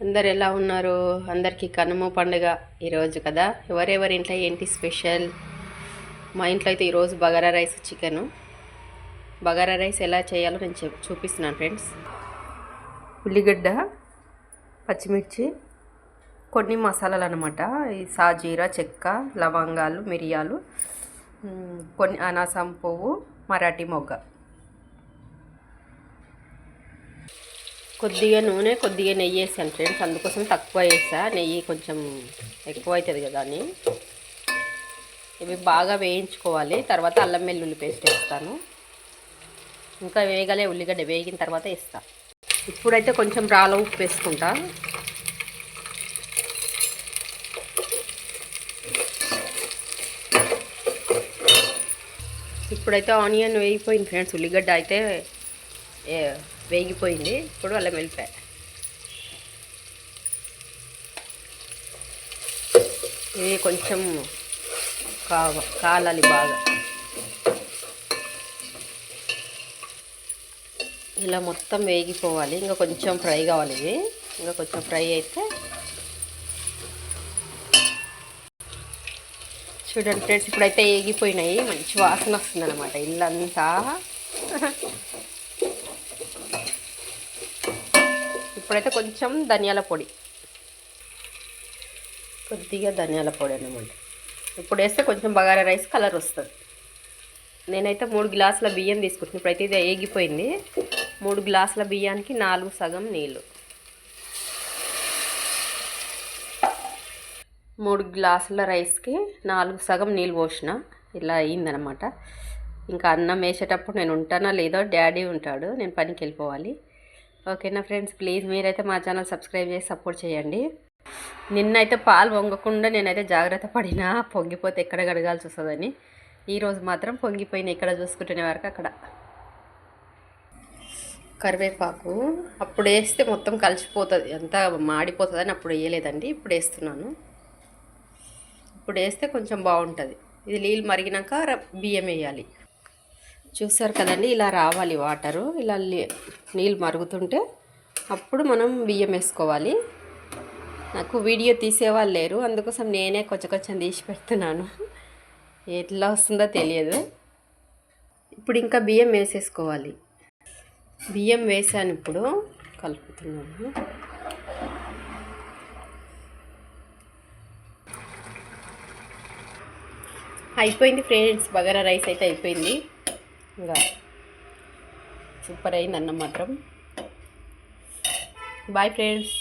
అందరు ఎలా ఉన్నారు? అందరికీ కనుమ పండుగ ఈరోజు కదా. ఎవరెవరి ఇంట్లో ఏంటి స్పెషల్? మా ఇంట్లో అయితే ఈరోజు bagara rice chicken. Bagara rice ఎలా చేయాలో నేను చూపిస్తున్నాను ఫ్రెండ్స్. ఉల్లిగడ్డ, పచ్చిమిర్చి, కొన్ని మసాలాలు అనమాట. ఈ సాజీరా, చెక్క, లవంగాలు, మిరియాలు, కొన్ని అనాసం పువ్వు, మరాఠీ మొగ్గ, కొద్దిగా నూనె, కొద్దిగా నెయ్యి వేసాను ఫ్రెండ్స్. అందుకోసం తక్కువ వేసా, నెయ్యి కొంచెం ఎక్కువ అవుతుంది కదా అని. ఇవి బాగా వేయించుకోవాలి. తర్వాత అల్లం వెల్లుల్లి పేస్ట్ వేస్తాను. ఇంకా వేగలే, ఉల్లిగడ్డ వేగిన తర్వాత వేస్తా. ఇప్పుడైతే కొంచెం రాళ్ళ ఉప్పు వేసుకుంటా. ఇప్పుడైతే ఆనియన్ వేగిపోయింది ఫ్రెండ్స్. ఉల్లిగడ్డ అయితే వేగిపోయింది. ఇప్పుడు అల్లం వెల్లిపాయ, ఇది కొంచెం కాలాలి బాగా. ఇలా మొత్తం వేగిపోవాలి. ఇంకా కొంచెం ఫ్రై కావాలి. ఇది ఇంకా కొంచెం ఫ్రై అయితే చూడండి ఫ్రెండ్స్. ఇప్పుడైతే వేగిపోయినాయి. మంచి వాసన వస్తుంది అనమాట ఇల్లంతా. ఇప్పుడైతే కొంచెం ధనియాల పొడి, కొద్దిగా ధనియాల పొడి అన్నమాట. ఇప్పుడు వేస్తే కొంచెం బగారా రైస్ కలర్ వస్తుంది. నేనైతే 3 గ్లాసుల బియ్యం తీసుకుంటున్నాను. ఇప్పుడైతే ఇది వేగిపోయింది. 3 గ్లాసుల బియ్యానికి 4 సగం నీళ్ళు. 3 గ్లాసుల రైస్కి 4 సగం నీళ్ళు పోసిన. ఇలా అయ్యిందనమాట. ఇంకా అన్నం వేసేటప్పుడు నేను ఉంటానా లేదో డాడీ ఉంటాడు, నేను పనికి వెళ్ళిపోవాలి. ఓకేనా ఫ్రెండ్స్, ప్లీజ్ మీరైతే మా ఛానల్ సబ్స్క్రైబ్ చేసి సపోర్ట్ చేయండి. నిన్నైతే పాలు పొంగకుండా నేనైతే జాగ్రత్త పడినా, పొంగిపోతే ఎక్కడ కడగాల్సి వస్తుందని. ఈరోజు మాత్రం పొంగిపోయిన ఇక్కడ చూసుకుంటునే వరకు అక్కడ. కరివేపాకు అప్పుడు వేస్తే మొత్తం కలిసిపోతుంది, అంతా మాడిపోతుందని అప్పుడు వేయలేదండి. ఇప్పుడు వేస్తున్నాను. ఇప్పుడు వేస్తే కొంచెం బాగుంటుంది. ఇది నీళ్ళు మరిగినాక బియ్యం వేయాలి. చూసారు కదండి, ఇలా రావాలి వాటరు. ఇలా నీళ్ళు మరుగుతుంటే అప్పుడు మనం బియ్యం వేసుకోవాలి. నాకు వీడియో తీసేవాళ్ళు లేరు, అందుకోసం నేనే కొంచెం తీసి పెడుతున్నాను. ఎట్లా వస్తుందో తెలియదు. ఇప్పుడు ఇంకా బియ్యం వేసేసుకోవాలి. బియ్యం వేసాను, ఇప్పుడు కలుపుతున్నాను. అయిపోయింది ఫ్రెండ్స్, బగారా రైస్ అయితే అయిపోయింది. ఇంకా సూపర్ అయింది అన్నం మాత్రం. Bye friends.